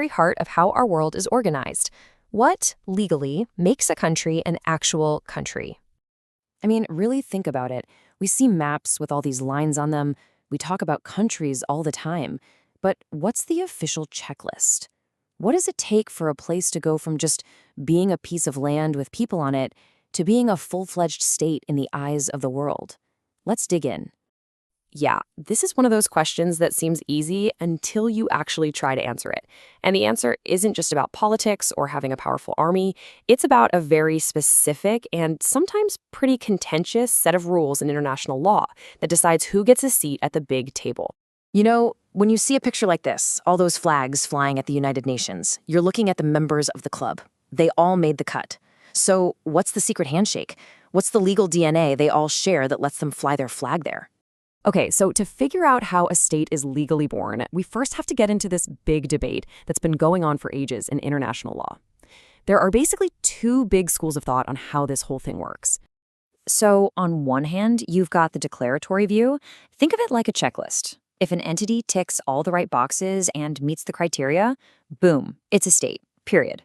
very heart of how our world is organized. What, legally, makes a country an actual country? I mean, really think about it. We see maps with all these lines on them. We talk about countries all the time. But what's the official checklist? What does it take for a place to go from just being a piece of land with people on it to being a full-fledged state in the eyes of the world? Let's dig in. Yeah, this is one of those questions that seems easy until you actually try to answer it. And the answer isn't just about politics or having a powerful army. It's about a very specific and sometimes pretty contentious set of rules in international law that decides who gets a seat at the big table. You know, when you see a picture like this, all those flags flying at the United Nations, you're looking at the members of the club. They all made the cut. So what's the secret handshake? What's the legal DNA they all share that lets them fly their flag there? Okay, so to figure out how a state is legally born, we first have to get into this big debate that's been going on for ages in international law. There are basically two big schools of thought on how this whole thing works. So on one hand, you've got the declaratory view. Think of it like a checklist. If an entity ticks all the right boxes and meets the criteria, boom, it's a state, period.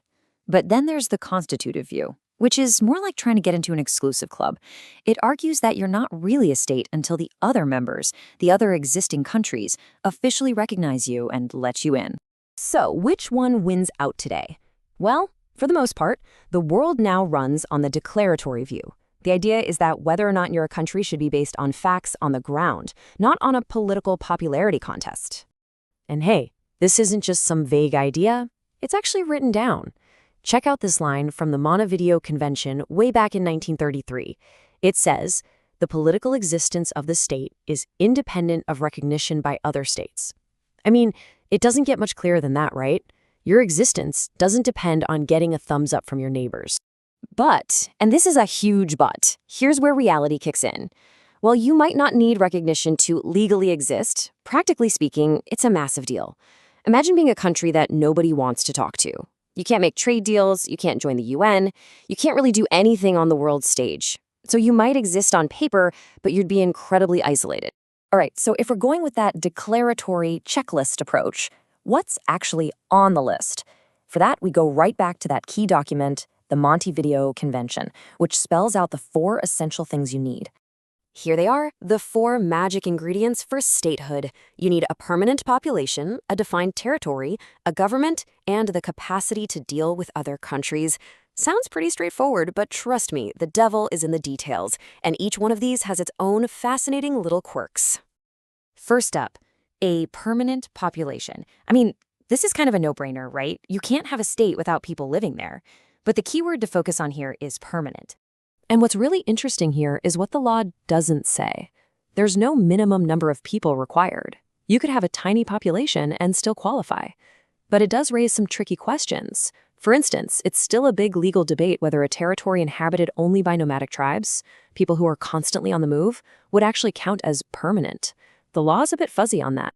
But then there's the constitutive view, which is more like trying to get into an exclusive club. It argues that you're not really a state until the other members, the other existing countries, officially recognize you and let you in. So, which one wins out today? Well, for the most part, the world now runs on the declaratory view. The idea is that whether or not you're a country should be based on facts on the ground, not on a political popularity contest. And hey, this isn't just some vague idea. It's actually written down. Check out this line from the Montevideo Convention way back in 1933. It says, "The political existence of the state is independent of recognition by other states." I mean, it doesn't get much clearer than that, right? Your existence doesn't depend on getting a thumbs up from your neighbors. But, and this is a huge but, here's where reality kicks in. While you might not need recognition to legally exist, practically speaking, it's a massive deal. Imagine being a country that nobody wants to talk to. You can't make trade deals, you can't join the UN, you can't really do anything on the world stage. So you might exist on paper, but you'd be incredibly isolated. All right, so if we're going with that declaratory checklist approach, what's actually on the list? For that, we go right back to that key document, the Montevideo Convention, which spells out the 4 essential things you need. Here they are, the 4 magic ingredients for statehood. You need a permanent population, a defined territory, a government, and the capacity to deal with other countries. Sounds pretty straightforward, but trust me, the devil is in the details, and each one of these has its own fascinating little quirks. First up, a permanent population. I mean, this is kind of a no-brainer, right? You can't have a state without people living there. But the key word to focus on here is permanent. And what's really interesting here is what the law doesn't say. There's no minimum number of people required. You could have a tiny population and still qualify. But it does raise some tricky questions. For instance, it's still a big legal debate whether a territory inhabited only by nomadic tribes, people who are constantly on the move, would actually count as permanent. The law's a bit fuzzy on that.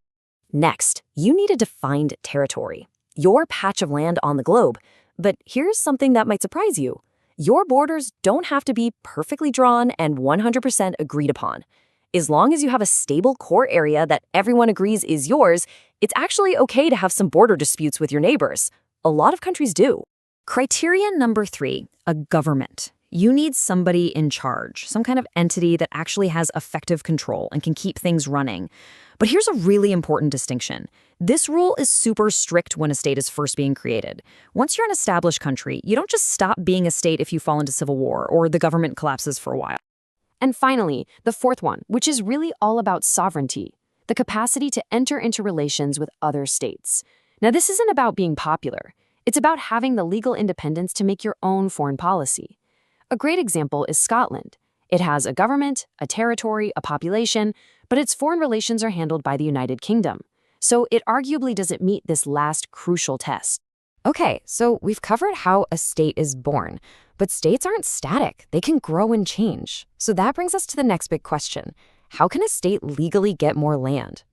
Next, you need a defined territory, your patch of land on the globe. But here's something that might surprise you. Your borders don't have to be perfectly drawn and 100% agreed upon. As long as you have a stable core area that everyone agrees is yours, it's actually okay to have some border disputes with your neighbors. A lot of countries do. Criteria number 3, a government. You need somebody in charge, some kind of entity that actually has effective control and can keep things running. But here's a really important distinction. This rule is super strict when a state is first being created. Once you're an established country, you don't just stop being a state if you fall into civil war or the government collapses for a while. And finally, the 4th one, which is really all about sovereignty, the capacity to enter into relations with other states. Now, this isn't about being popular. It's about having the legal independence to make your own foreign policy. A great example is Scotland. It has a government, a territory, a population, but its foreign relations are handled by the United Kingdom. So it arguably doesn't meet this last crucial test. Okay, so we've covered how a state is born, but states aren't static. They can grow and change. So that brings us to the next big question. How can a state legally get more land?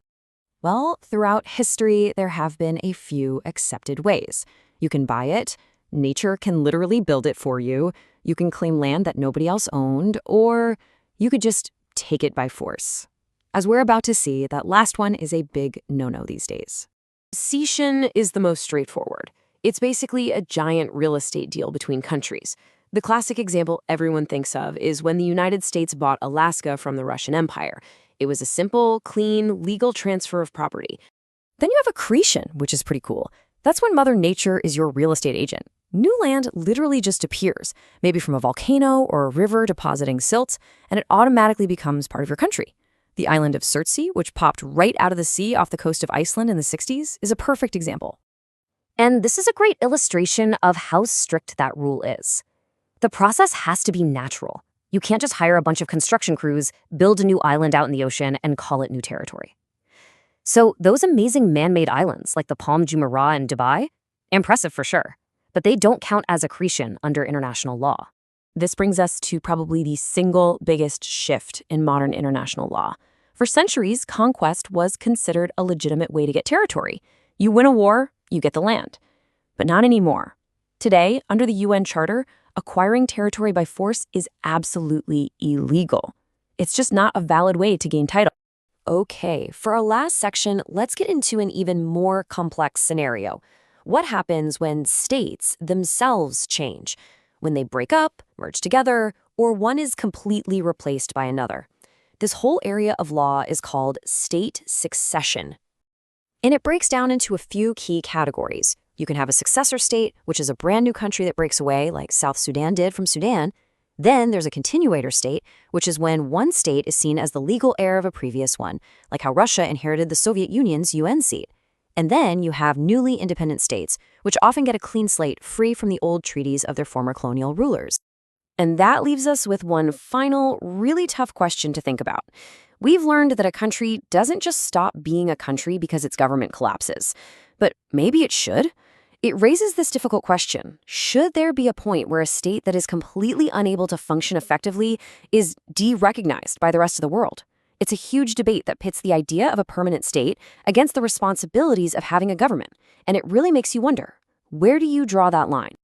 Well, throughout history, there have been a few accepted ways. You can buy it. Nature can literally build it for you. You can claim land that nobody else owned, or you could just take it by force. As we're about to see, that last one is a big no-no these days. Cession is the most straightforward. It's basically a giant real estate deal between countries. The classic example everyone thinks of is when the United States bought Alaska from the Russian Empire. It was a simple, clean, legal transfer of property. Then you have accretion, which is pretty cool. That's when Mother Nature is your real estate agent. New land literally just appears, maybe from a volcano or a river depositing silt, and it automatically becomes part of your country. The island of Surtsey, which popped right out of the sea off the coast of Iceland in the 60s, is a perfect example. And this is a great illustration of how strict that rule is. The process has to be natural. You can't just hire a bunch of construction crews, build a new island out in the ocean, and call it new territory. So those amazing man-made islands, like the Palm Jumeirah in Dubai, impressive for sure, but they don't count as accretion under international law. This brings us to probably the single biggest shift in modern international law. For centuries, conquest was considered a legitimate way to get territory. You win a war, you get the land. But not anymore. Today, under the UN Charter, acquiring territory by force is absolutely illegal. It's just not a valid way to gain title. Okay, for our last section, let's get into an even more complex scenario. What happens when states themselves change? When they break up, merge together, or one is completely replaced by another? This whole area of law is called state succession. And it breaks down into a few key categories. You can have a successor state, which is a brand new country that breaks away, like South Sudan did from Sudan. Then there's a continuator state, which is when one state is seen as the legal heir of a previous one, like how Russia inherited the Soviet Union's UN seat. And then you have newly independent states, which often get a clean slate free from the old treaties of their former colonial rulers. And that leaves us with one final, really tough question to think about. We've learned that a country doesn't just stop being a country because its government collapses. But maybe it should? It raises this difficult question. Should there be a point where a state that is completely unable to function effectively is de-recognized by the rest of the world? It's a huge debate that pits the idea of a permanent state against the responsibilities of having a government. And it really makes you wonder, where do you draw that line?